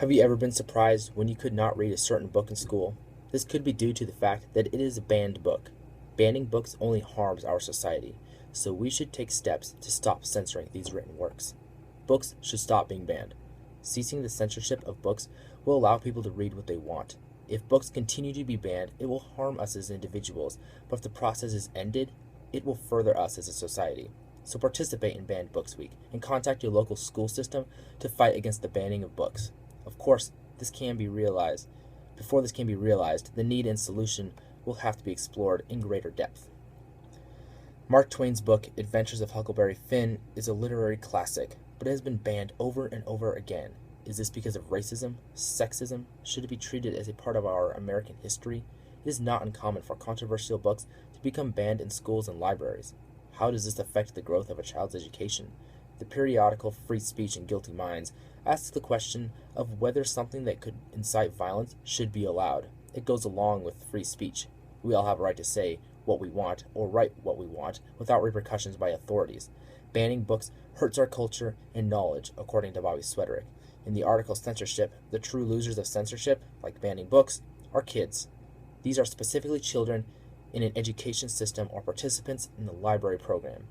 Have you ever been surprised when you could not read a certain book in school? This could be due to the fact that it is a banned book. Banning books only harms our society, so we should take steps to stop censoring these written works. Books should stop being banned. Ceasing the censorship of books will allow people to read what they want. If books continue to be banned, it will harm us as individuals, but if the process is ended, it will further us as a society. So participate in Banned Books Week and contact your local school system to fight against the banning of books. Of course, before this can be realized, the need and solution will have to be explored in greater depth. Mark Twain's book, Adventures of Huckleberry Finn, is a literary classic, but it has been banned over and over again. Is this because of racism, sexism? Should it be treated as a part of our American history? It is not uncommon for controversial books to become banned in schools and libraries. How does this affect the growth of a child's education? The periodical Free Speech and Guilty Minds asks the question of whether something that could incite violence should be allowed. It goes along with free speech. We all have a right to say what we want or write what we want without repercussions by authorities. Banning books hurts our culture and knowledge, according to Bobby Swederick. In the article Censorship, the true losers of censorship, like banning books, are kids. These are specifically children in an education system or participants in the library program.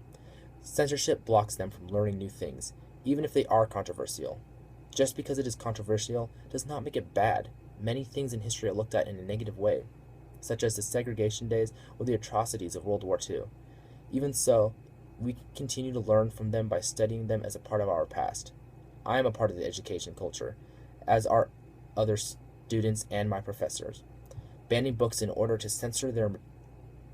Censorship blocks them from learning new things, even if they are controversial. Just because it is controversial does not make it bad. Many things in history are looked at in a negative way, such as the segregation days or the atrocities of World War II. Even so, we continue to learn from them by studying them as a part of our past. I am a part of the education culture, as are other students and my professors. Banning books in order to censor their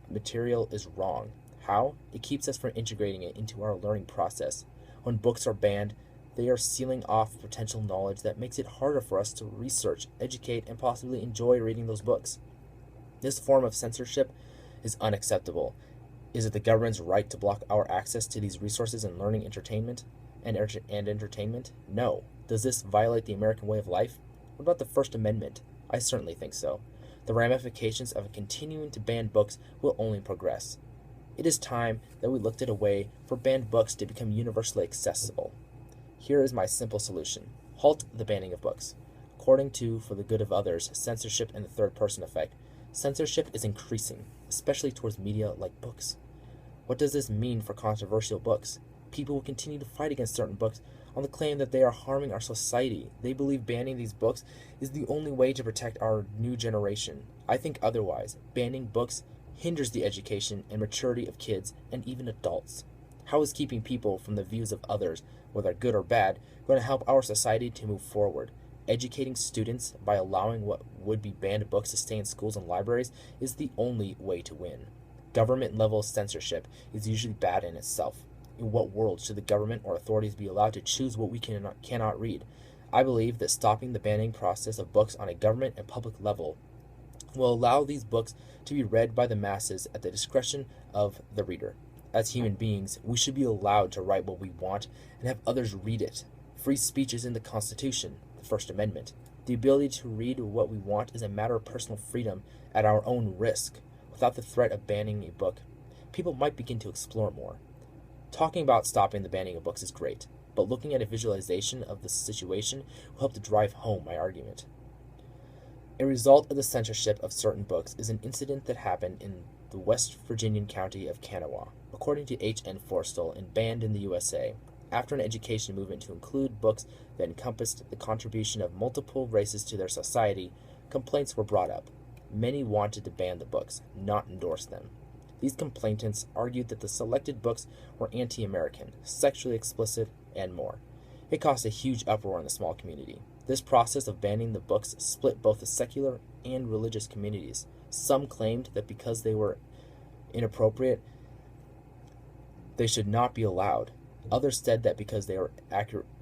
material is wrong. How? It keeps us from integrating it into our learning process. When books are banned, they are sealing off potential knowledge that makes it harder for us to research, educate, and possibly enjoy reading those books. This form of censorship is unacceptable. Is it the government's right to block our access to these resources and learning entertainment? Entertainment? No. Does this violate the American way of life? What about the First Amendment? I certainly think so. The ramifications of continuing to ban books will only progress. It is time that we looked at a way for banned books to become universally accessible. Here is my simple solution. Halt the banning of books. According to For the Good of Others, Censorship and the Third Person Effect, censorship is increasing, especially towards media like books. What does this mean for controversial books? People will continue to fight against certain books on the claim that they are harming our society. They believe banning these books is the only way to protect our new generation. I think otherwise. Banning books hinders the education and maturity of kids and even adults. How is keeping people from the views of others, whether good or bad, going to help our society to move forward? Educating students by allowing what would be banned books to stay in schools and libraries is the only way to win. Government-level censorship is usually bad in itself. In what world should the government or authorities be allowed to choose what we cannot read? I believe that stopping the banning process of books on a government and public level will allow these books to be read by the masses at the discretion of the reader. As human beings, we should be allowed to write what we want and have others read it. Free speech is in the Constitution, the First Amendment. The ability to read what we want is a matter of personal freedom at our own risk. Without the threat of banning a book, people might begin to explore more. Talking about stopping the banning of books is great, but looking at a visualization of the situation will help to drive home my argument. A result of the censorship of certain books is an incident that happened in the West Virginian county of Kanawha, according to H.N. Forstall and Banned in the USA. After an education movement to include books that encompassed the contribution of multiple races to their society, complaints were brought up. Many wanted to ban the books, not endorse them. These complainants argued that the selected books were anti-American, sexually explicit, and more. It caused a huge uproar in the small community. This process of banning the books split both the secular and religious communities. Some claimed that because they were inappropriate, they should not be allowed. Others said that because they are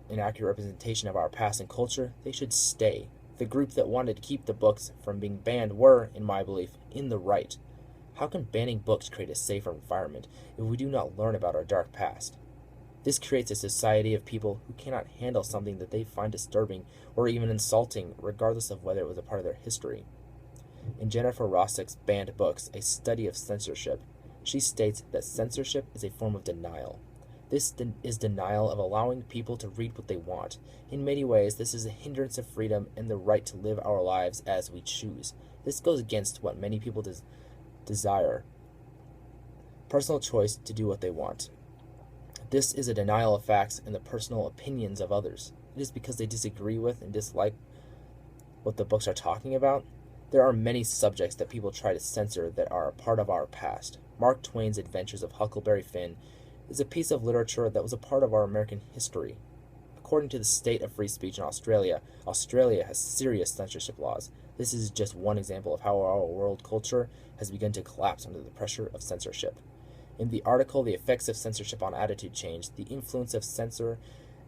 inaccurate representation of our past and culture, they should stay. The group that wanted to keep the books from being banned were, in my belief, in the right. How can banning books create a safer environment if we do not learn about our dark past? This creates a society of people who cannot handle something that they find disturbing or even insulting, regardless of whether it was a part of their history. In Jennifer Rossick's Banned Books, A Study of Censorship, she states that censorship is a form of denial. This is denial of allowing people to read what they want. In many ways, this is a hindrance of freedom and the right to live our lives as we choose. This goes against what many people desire: personal choice to do what they want. This is a denial of facts and the personal opinions of others. It is because they disagree with and dislike what the books are talking about. There are many subjects that people try to censor that are a part of our past. Mark Twain's Adventures of Huckleberry Finn is a piece of literature that was a part of our American history. According to the state of free speech in Australia, Australia has serious censorship laws. This is just one example of how our world culture has begun to collapse under the pressure of censorship. In the article, The Effects of Censorship on Attitude Change, the Influence of Censor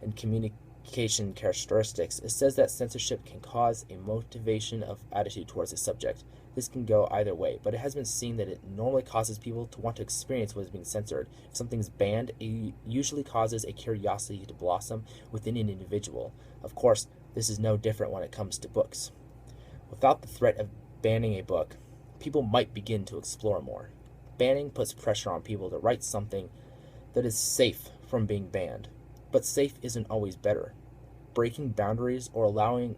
and Communication Characteristics, it says that censorship can cause a motivation of attitude towards a subject. This can go either way, but it has been seen that it normally causes people to want to experience what is being censored. If something's banned, it usually causes a curiosity to blossom within an individual. Of course, this is no different when it comes to books. Without the threat of banning a book, people might begin to explore more. Banning puts pressure on people to write something that is safe from being banned. But safe isn't always better. Breaking boundaries or allowing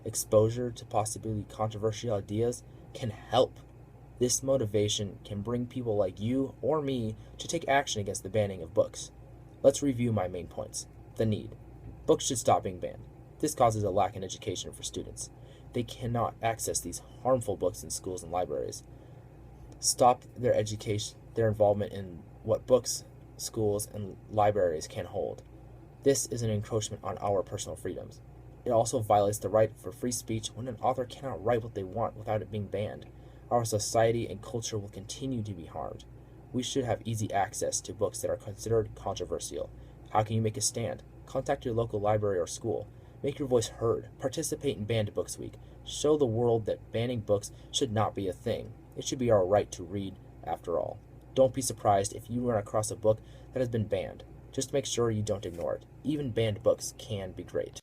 exposure to possibly controversial ideas can help. This motivation can bring people like you or me to take action against the banning of books. Let's review my main points. The need. Books should stop being banned. This causes a lack in education for students. They cannot access these harmful books in schools and libraries. Stop their involvement in what books, schools, and libraries can hold. This is an encroachment on our personal freedoms. It also violates the right for free speech when an author cannot write what they want without it being banned. Our society and culture will continue to be harmed. We should have easy access to books that are considered controversial. How can you make a stand? Contact your local library or school. Make your voice heard. Participate in Banned Books Week. Show the world that banning books should not be a thing. It should be our right to read, after all. Don't be surprised if you run across a book that has been banned. Just make sure you don't ignore it. Even banned books can be great.